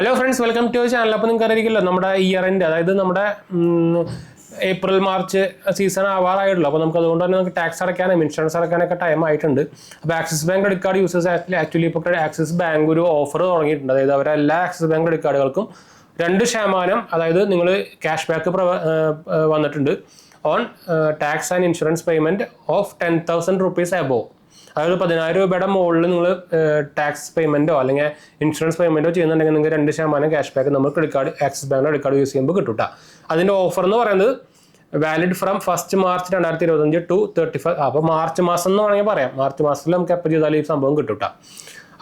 Hello friends, welcome to channel. അപ്പോൾ നിങ്ങൾക്ക് അറിയില്ലല്ലോ നമ്മുടെ ഇയർ എൻഡ്, അതായത് നമ്മുടെ ഏപ്രിൽ മാർച്ച് സീസൺ ആവാറായിട്ടുള്ളൂ. അപ്പോൾ നമുക്ക് അതുകൊണ്ട് തന്നെ നമുക്ക് ടാക്സ് അടയ്ക്കാനും ഇൻഷുറൻസ് അടയ്ക്കാനൊക്കെ ടൈം ആയിട്ടുണ്ട്. അപ്പോൾ axis bank credit card users actually ഇപ്പോൾ ആക്സിസ് ബാങ്ക് ഒരു ഓഫർ തുടങ്ങിയിട്ടുണ്ട്. അതായത് അവരെ എല്ലാ ആക്സിസ് ബാങ്ക് ക്രെഡിറ്റ് കാർഡുകൾക്കും 2%, അതായത് നിങ്ങൾ ക്യാഷ് ബാക്ക് വന്നിട്ടുണ്ട് on tax and insurance payment of 10,000 rupees above. അതായത് 10,000 രൂപയുടെ മുകളിൽ നിങ്ങൾ ടാക്സ് പേയ്മെൻറ്റോ അല്ലെങ്കിൽ ഇൻഷുറൻസ് പേയ്മെൻറ്റോ ചെയ്യുന്നുണ്ടെങ്കിൽ നിങ്ങൾക്ക് 2% ക്യാഷ് ബാക്ക് നമ്മൾ credit card axis bank credit card use ചെയ്യുമ്പോൾ കിട്ടും. അതിൻ്റെ ഓഫർ എന്ന് പറയുന്നത് വാലിഡ് ഫ്രം 1 March 2025 to 31. അപ്പോൾ മാർച്ച് മാസം എന്ന് വേണമെങ്കിൽ പറയാം. മാർച്ച് മാസത്തിൽ നമുക്ക് എപ്പോൾ ചെയ്താലും ഈ സംഭവം കിട്ടും.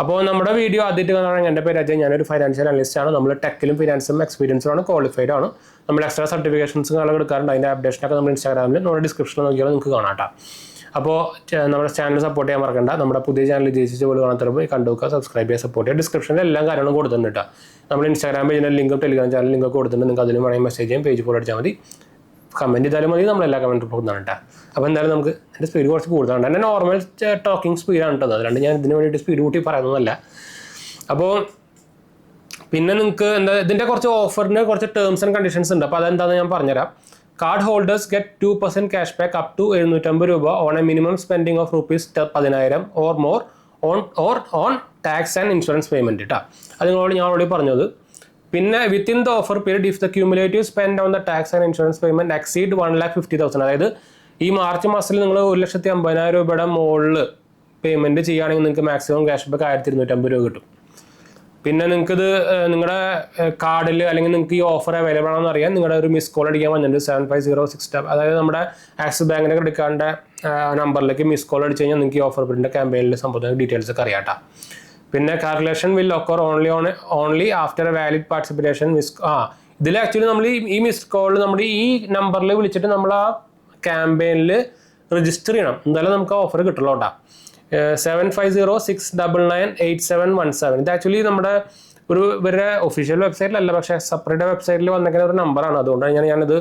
അപ്പോൾ നമ്മുടെ വീഡിയോ ആദ്യമായിട്ട് കാണുകയാണെങ്കിൽ എൻ്റെ പേര് അജയ്, ഞാനൊരു ഫൈനാൻഷ്യൽ അനലിസ്റ്റ് ആണ്. നമ്മൾ ടെക്കിലും ഫിനാൻസും എക്സ്പീരിയൻസും ആണ്, ക്വാളിഫൈഡ് ആണ്. നമ്മൾ എക്സ്ട്രാ സർട്ടിഫിക്കേഷൻസ് എടുക്കാറുണ്ട്. അതിൻ്റെ അപ്ഡേഷനൊക്കെ നമ്മൾ ഇൻസ്റ്റാഗ്രാമിൽ നമ്മുടെ ഡിസ്ക്രിപ്ഷനിൽ നോക്കിയാൽ നിങ്ങൾക്ക് കാണാം. അപ്പോൾ നമ്മുടെ ചാനൽ സപ്പോർട്ട് ചെയ്യാൻ മറക്കണ്ട. നമ്മുടെ പുതിയ ചാനൽ ജയിച്ചിട്ട് പോലും കാണാത്തപ്പോൾ കണ്ടു നോക്കുക, സബ്സ്ക്രൈബ് ചെയ്യുക, സപ്പോർട്ട് ചെയ്യുക. ഡിസ്ക്രിപ്ഷനിൽ എല്ലാ കാര്യങ്ങളും കൊടുത്തിട്ടുണ്ട്. നമ്മൾ ഇൻസ്റ്റാഗ്രാം പേജിൻ്റെ ലിങ്കും ടെലിഗ്രാം ചാനൽ ലിങ്കൊക്കെ കൊടുത്തിട്ടുണ്ട്. നിങ്ങൾക്ക് അതിലും വേണമെങ്കിൽ മെസ്സേജ് ചെയ്യാം, പേജ് ഫോളോ അടിച്ചാൽ മതി, കമൻറ്റ് ചെയ്താലും മതി. നമ്മളെല്ലാ കമൻറ്റും കൊടുക്കുന്നുണ്ട്. അപ്പോൾ എന്തായാലും നമുക്ക് എൻ്റെ സ്പീഡ് കുറച്ച് കൂടുതലാണ്. എൻ്റെ നോർമൽ ടോക്കിംഗ് സ്പീഡാണ് കേട്ടോ. അതുകൊണ്ട് ഞാൻ ഇതിന് വേണ്ടിയിട്ട് സ്പീഡ് കൂട്ടി പറയുന്നതല്ല. അപ്പോൾ പിന്നെ നിങ്ങൾക്ക് എന്താ ഇതിൻ്റെ കുറച്ച് ഓഫറിന് കുറച്ച് ടേംസ് ആൻഡ് കണ്ടീഷൻസ് ഉണ്ട്. അപ്പോൾ അതെന്താണെന്ന് ഞാൻ പറഞ്ഞുതരാം. Card holders get 2% cash back up to 750 രൂപ on a minimum spending of ₹10,000 or more on tax and insurance payment. അത് നിങ്ങളോട് ഞാൻ ഓൾറെഡി പറഞ്ഞത്. പിന്നെ within the offer period if the cumulative spend on the tax and insurance payment exceed 1,50,000, അതായത് ഈ March മാസത്തിൽ നിങ്ങൾ 1,50,000 രൂപയുടെ മുകളിൽ പേയ്മെന്റ് ചെയ്യുകയാണെങ്കിൽ നിങ്ങൾക്ക് മാക്സിമം ക്യാഷ് ബാക്ക് 1,250 രൂപ കിട്ടും. പിന്നെ നിങ്ങൾക്കിത് നിങ്ങളുടെ കാർഡിൽ അല്ലെങ്കിൽ നിങ്ങൾക്ക് ഈ ഓഫർ അവൈലബിൾ ആണെന്ന് അറിയാൻ നിങ്ങളുടെ ഒരു മിസ് കോൾ അടിക്കാൻ വന്നിട്ടുണ്ട് 75067, അതായത് നമ്മുടെ ആക്സിസ് ബാങ്കിൻ്റെ ക്രെഡിറ്റ് കാർഡിൻ്റെ നമ്പറിലേക്ക് മിസ് കോൾ അടിച്ച് കഴിഞ്ഞാൽ നിങ്ങൾക്ക് ഈ ഓഫർ പീരീഡിൻ്റെ ക്യാമ്പയിനിൽ സംബന്ധിച്ച ഡീറ്റെയിൽസ് ഒക്കെ അറിയാം. പിന്നെ calculation will occur only after A valid participation ഇതിൽ ആക്ച്വലി നമ്മൾ ഈ മിസ് കോളിൽ നമ്മുടെ ഈ നമ്പറിൽ വിളിച്ചിട്ട് നമ്മൾ ആ ക്യാമ്പയിനിൽ രജിസ്റ്റർ ചെയ്യണം. എന്തായാലും നമുക്ക് ആ ഓഫർ കിട്ടുള്ളൂ. 75069981717. ഇത് ആക്ച്വലി നമ്മുടെ ഇവരുടെ ഒഫീഷ്യൽ വെബ്സൈറ്റിലല്ല, പക്ഷേ സെപ്പറേറ്റ് വെബ്സൈറ്റിൽ വന്നിരിക്കുന്ന ഒരു നമ്പറാണ്. അതുകൊണ്ടാണ് ഞാനത്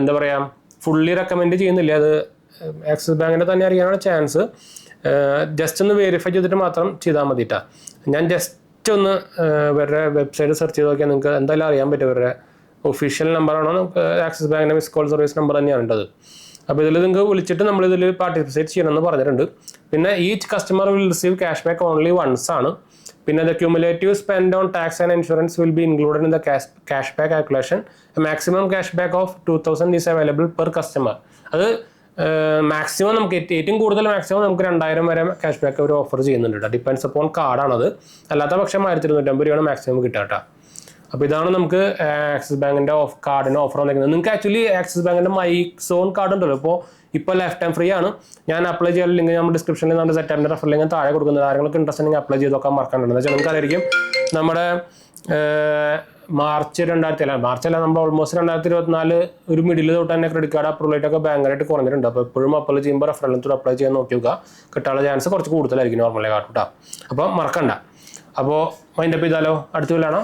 എന്താ പറയുക ഫുള്ളി റെക്കമെൻഡ് ചെയ്യുന്നില്ല. അത് ആക്സിസ് ബാങ്കിൻ്റെ തന്നെ അറിയാനാണ് ചാൻസ്. ജസ്റ്റ് ഒന്ന് വെരിഫൈ ചെയ്തിട്ട് മാത്രം ചെയ്താൽ മതിട്ടാ. ഞാൻ ജസ്റ്റ് ഒന്ന് ഇവരുടെ വെബ്സൈറ്റ് സെർച്ച് ചെയ്ത് നോക്കിയാൽ നിങ്ങൾക്ക് എന്തായാലും അറിയാൻ പറ്റും ഇവരുടെ ഒഫീഷ്യൽ നമ്പറാണോ. നമുക്ക് ആക്സിസ് ബാങ്കിൻ്റെ മിസ് കോൾ സർവീസ് നമ്പർ തന്നെയാണ് ഉള്ളത്. അപ്പോൾ ഇതിൽ നിങ്ങൾക്ക് വിളിച്ചിട്ട് നമ്മളിതിൽ പാർട്ടിസിപ്പേറ്റ് ചെയ്യണമെന്ന് പറഞ്ഞിട്ടുണ്ട്. പിന്നെ each customer will receive cash back only once ആണ്. പിന്നെ the cumulative spend on tax and insurance will be included in the cash back calculation. Maximum cash back of 2,000 is available per customer. അത് maximum നമുക്ക് ഏറ്റവും കൂടുതൽ maximum നമുക്ക് 2,000 വരെ cash back അവർ offer ചെയ്യുന്നുണ്ട്. ഡിപ്പെൻഡ്സ് അപ്പോൺ കാർഡാണത്. അല്ലാത്ത പക്ഷം 1,250 രൂപയാണ് മാക്സിമം കിട്ടുക. അപ്പോൾ ഇതാണ് നമുക്ക് ആക്സിസ് ബാങ്കിൻ്റെ കാർഡിന് ഓഫർ വന്നിരിക്കുന്നത്. നിങ്ങൾക്ക് ആക്ച്വലി ആക്സിസ് ബാങ്കിൻ്റെ മൈ സോൺ കാർഡ് ഉണ്ടല്ലോ, ഇപ്പോൾ ലൈഫ് ടൈം ഫ്രീ ആണ്. ഞാൻ അപ്ലൈ ചെയ്യാൻ ലിങ്ക് നമ്മൾ ഡിസ്ക്രിപ്ഷനിൽ നമ്മുടെ സെറ്റാറിൻ്റെ റെഫർ ലിങ്ക് താഴെ കൊടുക്കുന്നത്. ആരെങ്കിലും ഇൻട്രസ്റ്റ് ഉണ്ടെങ്കിൽ അപ്ലൈ ചെയ്ത് നോക്കാൻ മറക്കാനുണ്ട്. എന്ന് വെച്ചാൽ നിങ്ങൾക്ക് അറിയാം നമ്മുടെ മാർച്ചല്ല നമ്മൾ ഓൾമോസ്റ്റ് 2024 ഒരു മിഡിൽ തൊട്ട് തന്നെ ക്രെഡിറ്റ് കാർഡ് അപ്രൂവൽ ആയിട്ടൊക്കെ ബാങ്കായിട്ട് കുറഞ്ഞിട്ടുണ്ട്. അപ്പോൾ എപ്പോഴും അപ്ലൈ ചെയ്യുമ്പോൾ റെഫറൻസ് അപ്ലൈ ചെയ്യാൻ നോക്കി നോക്കുക. കിട്ടാനുള്ള ചാൻസ് കുറച്ച് കൂടുതലായിരിക്കും നോർമലി കാർഡ്. അപ്പോൾ മറക്കണ്ട. അപ്പോൾ മൈൻഡപ്പ് ചെയ്താലോ, അടുത്ത് വല്ലതാണോ?